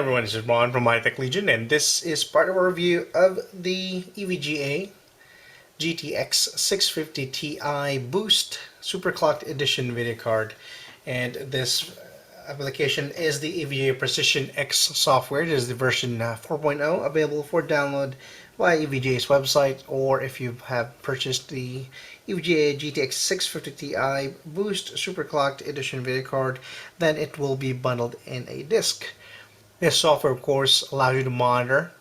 everyone, this is Ron from MyTech Legion, and this is part of our review of the EVGA GTX 650 Ti Boost Superclocked Edition video card. And this application is the EVGA Precision X software. This is the version 4.0, available for download via EVGA's website, or if you have purchased the EVGA GTX 650 Ti Boost Superclocked Edition video card, then it will be bundled in a disc. This software, of course, allows you to monitor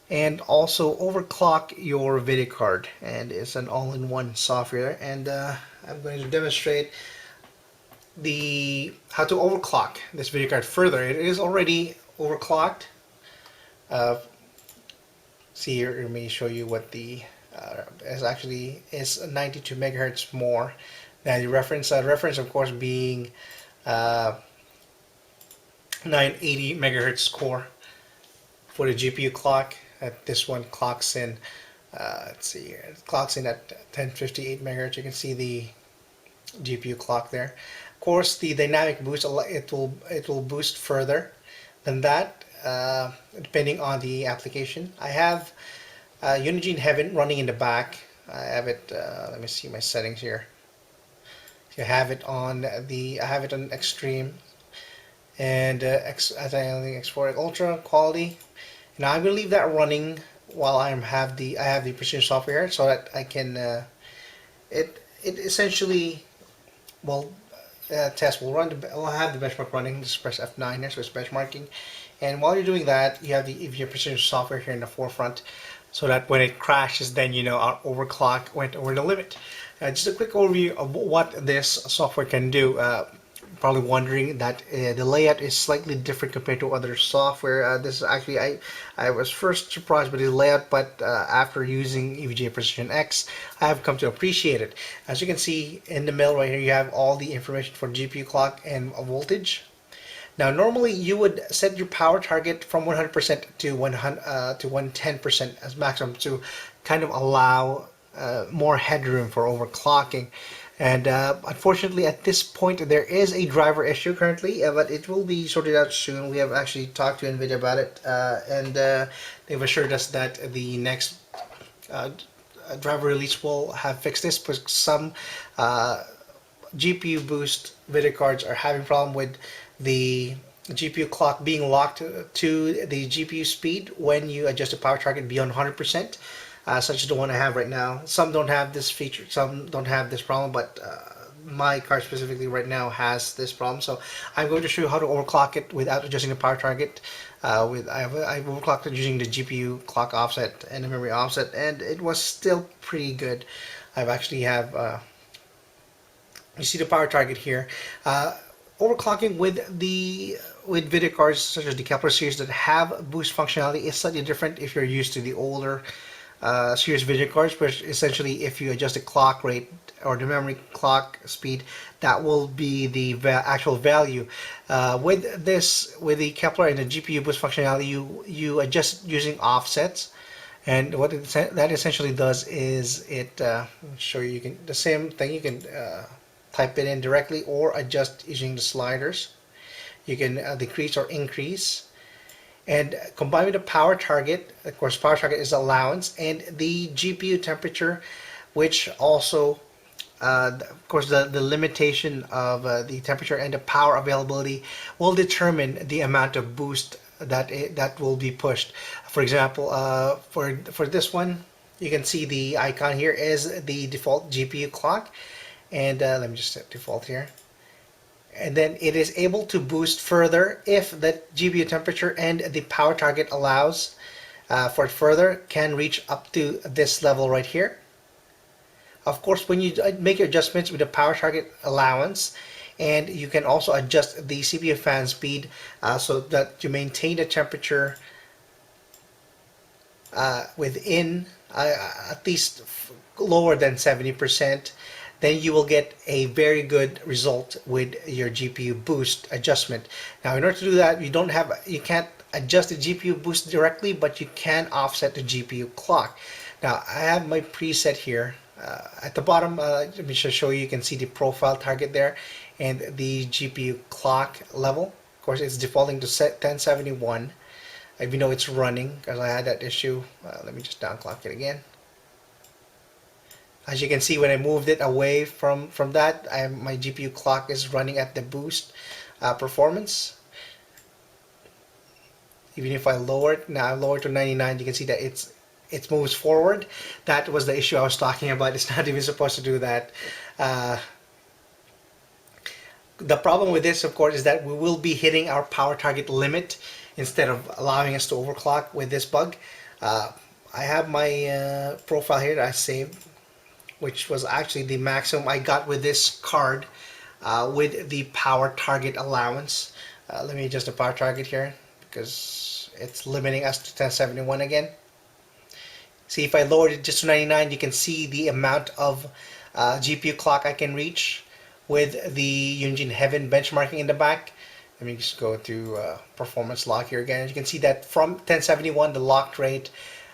and also overclock your video card, and it's an all-in-one software. And I'm going to demonstrate how to overclock this video card further. It is already overclocked. See here, let me show you what the is 92 megahertz more than the reference. Reference, of course, being 980 megahertz core for the GPU clock. This one clocks in, let's see here, it clocks in at 1058 megahertz. You can see the GPU clock there. Of course, the dynamic boost, it will boost further than that, depending on the application. I have Unigine Heaven running in the back. I have it. Let me see my settings here. I have it on extreme, and X4 Ultra quality. Now I'm going to leave that running while I have the precision software here, so that I can it essentially will test. We'll have the benchmark running. Just press F9 here, so it's benchmarking. And while you're doing that, you have the EVGA precision software here in the forefront, so that when it crashes, then you know our overclock went over the limit. Just a quick overview of what this software can do. Probably wondering that the layout is slightly different compared to other software. This is actually, I was first surprised by the layout, but after using EVGA Precision X, I have come to appreciate it. As you can see in the middle right here, you have all the information for GPU clock and voltage. Now normally you would set your power target from 100% to 110% as maximum to kind of allow more headroom for overclocking. And unfortunately, at this point, there is a driver issue currently, but it will be sorted out soon. We have actually talked to NVIDIA about it, and they've assured us that the next driver release will have fixed this, because some GPU boost video cards are having problem with the GPU clock being locked to the GPU speed when you adjust the power target beyond 100%. Such as the one I have right now. Some don't have this feature, some don't have this problem, but my card specifically right now has this problem. So I'm going to show you how to overclock it without adjusting the power target. I've overclocked it using the GPU clock offset and the memory offset, and it was still pretty good. I've actually have you see the power target here. Overclocking with video cards such as the Kepler series that have boost functionality is slightly different if you're used to the older series video cards, which essentially, if you adjust the clock rate or the memory clock speed, that will be the actual value. With the Kepler and the GPU boost functionality, you adjust using offsets, and what that essentially does is it show you can the same thing. You can type it in directly or adjust using the sliders. You can decrease or increase. And combined with the power target, of course, power target is allowance, and the GPU temperature, which also, of course, the limitation of the temperature and the power availability will determine the amount of boost that will be pushed. For example, for this one, you can see the icon here is the default GPU clock, and let me just set default here. And then it is able to boost further if the GPU temperature and the power target allows for further, can reach up to this level right here. Of course, when you make your adjustments with the power target allowance, and you can also adjust the CPU fan speed so that you maintain the temperature within at least lower than 70%. Then you will get a very good result with your GPU boost adjustment. Now, in order to do that, you can't adjust the GPU boost directly, but you can offset the GPU clock. Now, I have my preset here. At the bottom, let me just show you. You can see the profile target there and the GPU clock level. Of course, it's defaulting to 1071. even though it's running, because I had that issue. Let me just downclock it again. As you can see, when I moved it away from that, my GPU clock is running at the boost performance. Even if I lower it, now I lower it to 99, you can see that it moves forward. That was the issue I was talking about. It's not even supposed to do that. The problem with this, of course, is that we will be hitting our power target limit instead of allowing us to overclock with this bug. I have my profile here that I saved, which was actually the maximum I got with this card with the power target allowance. Let me adjust the power target here because it's limiting us to 1071 again. See, if I lowered it just to 99, you can see the amount of GPU clock I can reach with the Yunjin Heaven benchmarking in the back. Let me just go to performance log here again. As you can see that from 1071, the locked rate,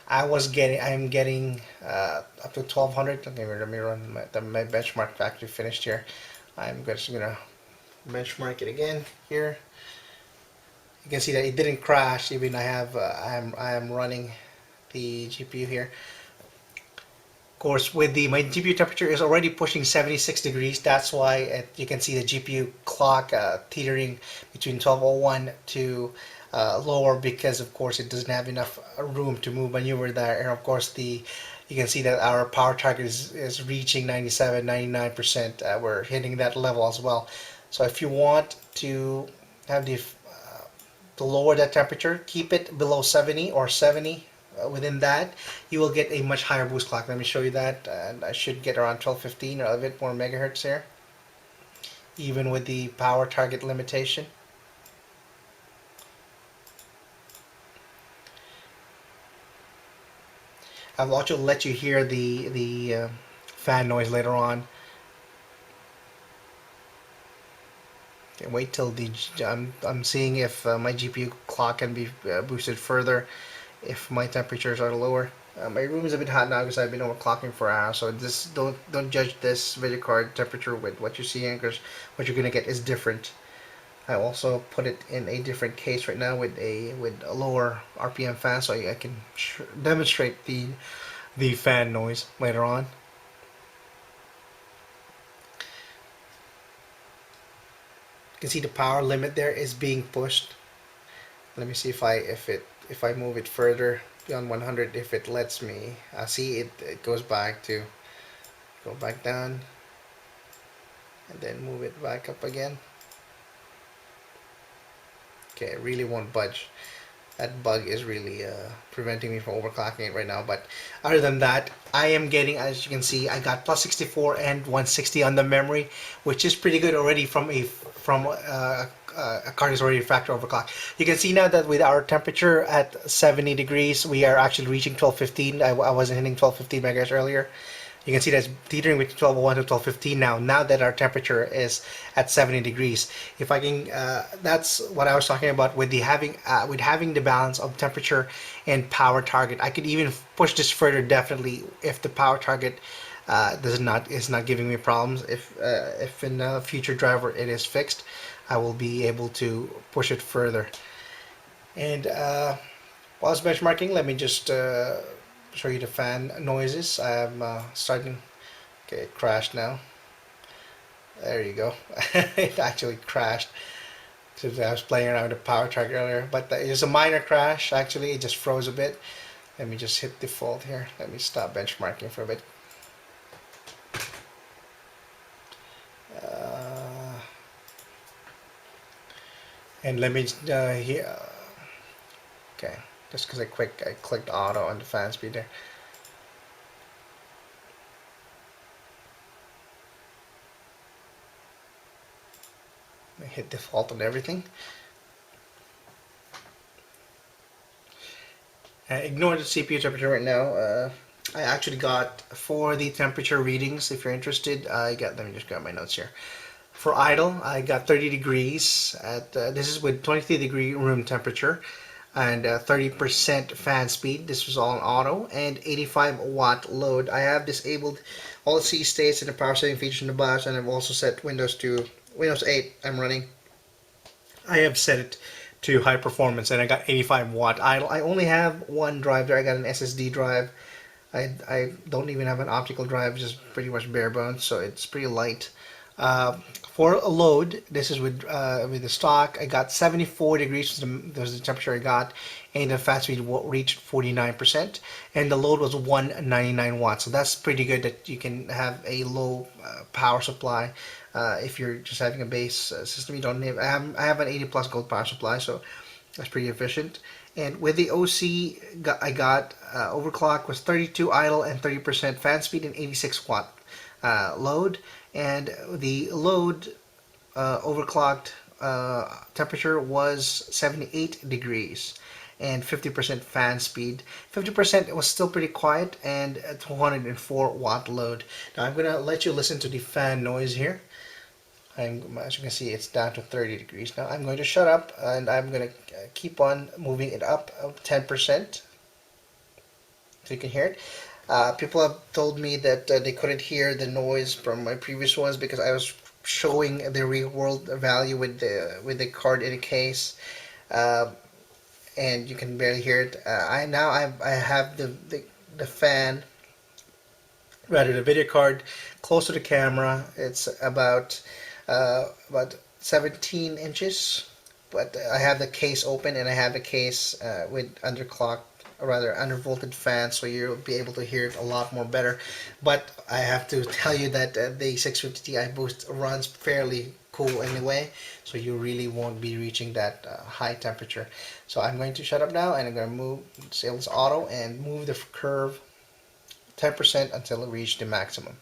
I'm getting up to 1200. Okay, let me run my benchmark actually finished here. I'm just gonna benchmark it again here. You can see that it didn't crash. Even I am running the GPU here. Of course, with my GPU temperature is already pushing 76 degrees. That's why you can see the GPU clock teetering between 1201 to lower, because of course it doesn't have enough room to maneuver there. And of course you can see that our power target is reaching 97, 99%. We're hitting that level as well. So if you want to have to lower that temperature, keep it below 70 or 70. Within that, you will get a much higher boost clock. Let me show you that, and I should get around 1215 or a bit more megahertz here, even with the power target limitation. I'll also let you hear the fan noise later on. Okay, wait till I'm seeing if my GPU clock can be boosted further if my temperatures are lower. My room is a bit hot now because I've been overclocking for hours, so don't judge this video card temperature with what you're seeing, because what you're gonna get is different. I also put it in a different case right now with a lower RPM fan, so I can demonstrate the fan noise later on. You can see the power limit there is being pushed. Let me see if I move it further beyond 100, if it lets me. See, it goes back to go back down and then move it back up again. Okay, it really won't budge. That bug is really preventing me from overclocking it right now. But other than that, I am getting, as you can see, I got plus 64 and 160 on the memory, which is pretty good already from a card is already factor overclock. You can see now that with our temperature at 70 degrees, we are actually reaching 1215. I wasn't hitting 1215 megahertz earlier. You can see that's teetering with 1201 to 1215 now. Now that our temperature is at 70 degrees, if I can, that's what I was talking about with having the balance of temperature and power target. I could even push this further definitely if the power target is not giving me problems. If in a future driver it is fixed, I will be able to push it further. And while I was benchmarking, let me just show you the fan noises. I'm starting. Okay, it crashed now. There you go. It actually crashed. So I was playing around with the power target earlier, but it was a minor crash. Actually, it just froze a bit. Let me just hit default here. Let me stop benchmarking for a bit. And let me here. Okay, just because I clicked auto on the fan speed there. I hit default on everything. Ignore the CPU temperature right now. I actually got, for the temperature readings, if you're interested, let me just grab my notes here. For idle, I got 30 degrees at this is with 23-degree room temperature and 30% fan speed. This was all on auto, and 85-watt load. I have disabled all the C states and the power saving features in the BIOS, and I've also set Windows 8. I'm running. I have set it to high performance, and I got 85 watt idle. I only have one drive there. I got an SSD drive. I don't even have an optical drive, just pretty much bare bones, so it's pretty light. Uh, for a load, this is with the stock. I got 74 degrees was the temperature I got, and the fan speed reached 49%, and the load was 199 watts. So that's pretty good that you can have a low power supply. If you're just having a base system, you don't need. I have an 80 plus gold power supply, so that's pretty efficient. And with the OC, I got overclock was 32 idle and 30% fan speed and 86 watt load. And the load overclocked temperature was 78 degrees and 50% fan speed. 50% was still pretty quiet, and 204 watt load. Now I'm gonna let you listen to the fan noise here. As you can see, it's down to 30 degrees now. I'm going to shut up, and I'm going to keep on moving it up 10%, so you can hear it. People have told me that they couldn't hear the noise from my previous ones because I was showing the real world value with the card in a case, and you can barely hear it. I have the fan, rather the video card, close to the camera. It's about 17 inches, but I have the case open, and I have the case with undervolted fan, so you'll be able to hear it a lot more better. But I have to tell you that the 650 Ti Boost runs fairly cool anyway, so you really won't be reaching that high temperature. So I'm going to shut up now, and I'm going to disable this auto and move the curve 10% until it reaches the maximum.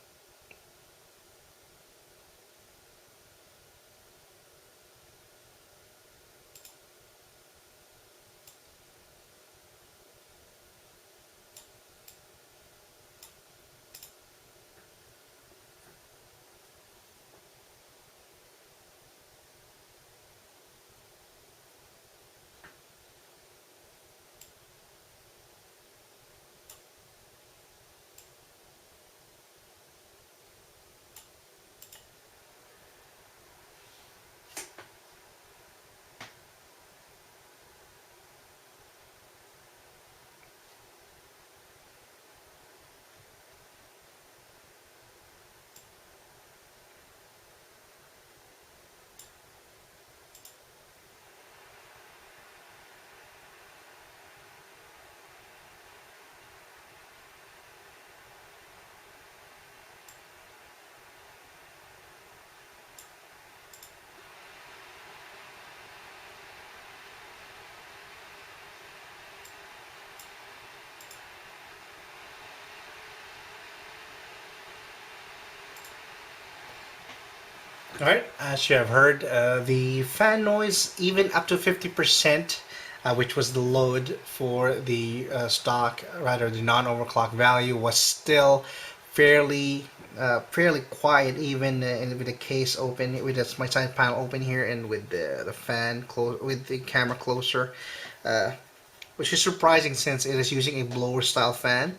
Alright, as you have heard, the fan noise, even up to 50%, which was the load for the stock, rather the non-overclock value, was still fairly quiet, even with the case open, with my side panel open here, and with the fan close, with the camera closer, which is surprising since it is using a blower style fan.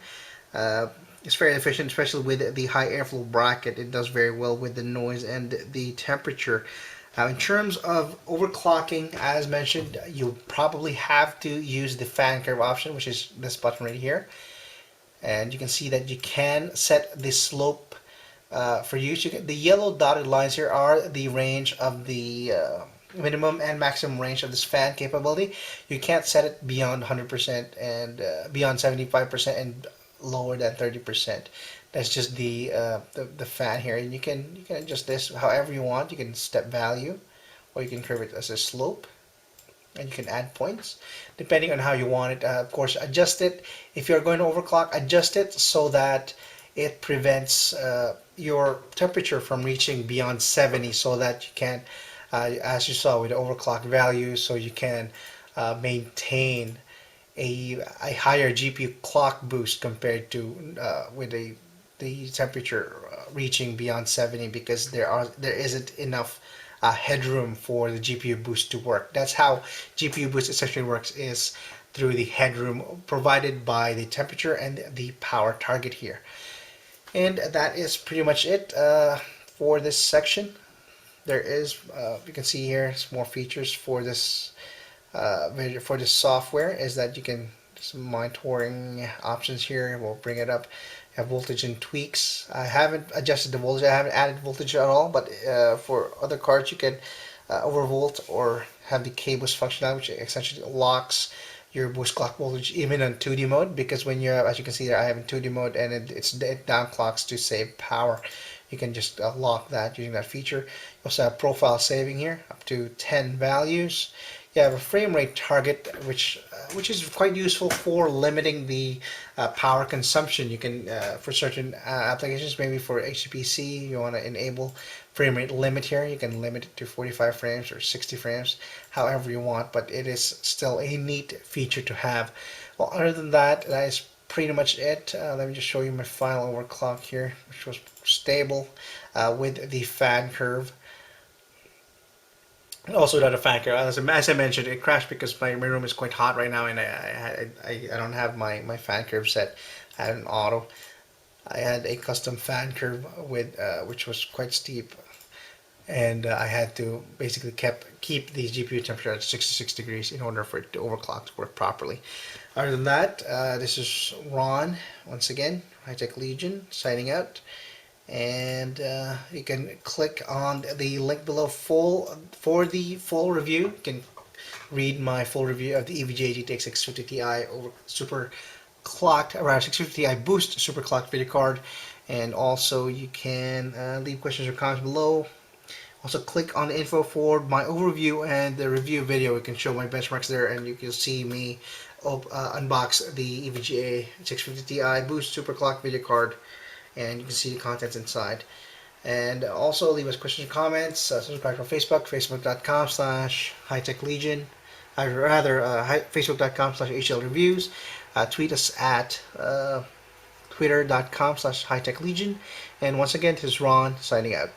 It's very efficient, especially with the high airflow bracket. It does very well with the noise and the temperature. Now, in terms of overclocking, as mentioned, you probably have to use the fan curve option, which is this button right here. And you can see that you can set the slope for use. The yellow dotted lines here are the range of the minimum and maximum range of this fan capability. You can't set it beyond 100% and beyond 75% and lower than 30%. That's just the fan here, and you can adjust this however you want. You can step value, or you can curve it as a slope, and you can add points depending on how you want it. Of course, adjust it if you're going to overclock. Adjust it so that it prevents your temperature from reaching beyond 70, so that you can, as you saw with the overclock value, so you can maintain a higher GPU clock boost compared to with the temperature reaching beyond 70, because there isn't enough headroom for the GPU boost to work. That's how GPU boost essentially works, is through the headroom provided by the temperature and the power target here. And that is pretty much it for this section. There is, you can see here, some more features for this for the software is that you can some monitoring options here. We'll bring it up. You have voltage and tweaks. I haven't adjusted the voltage. I haven't added voltage at all. But for other cards, you can overvolt or have the K-boost functionality, which essentially locks your boost clock voltage even on 2D mode. Because when you're, as you can see there, I have in 2D mode and it down clocks to save power. You can just lock that using that feature. You also have profile saving here, up to 10 values. You have a frame rate target, which is quite useful for limiting the power consumption. You can, for certain applications, maybe for HPC, you want to enable frame rate limit here. You can limit it to 45 frames or 60 frames, however you want, but it is still a neat feature to have. Well, other than that, that is pretty much it. Let me just show you my final overclock here, which was stable with the fan curve. Also, not a fan curve. As I mentioned, it crashed because my room is quite hot right now, and I don't have my fan curve set. I had an auto. I had a custom fan curve with which was quite steep, and I had to basically keep the GPU temperature at 66 degrees in order for it to overclock to work properly. Other than that, this is Ron once again, High-Tech Legion, signing out. And you can click on the link below for the full review. You can read my full review of the EVGA GTX 650Ti over superclocked, around 650Ti BOOST Superclocked video card. And also you can leave questions or comments below. Also click on the info for my overview and the review video. You can show my benchmarks there, and you can see me unbox the EVGA 650Ti BOOST Superclocked video card, and you can see the contents inside. And also leave us questions or comments. Subscribe on Facebook, facebook.com/hightechlegion. Facebook.com/HLReviews. Tweet us at twitter.com/hightechlegion. And once again, this is Ron signing out.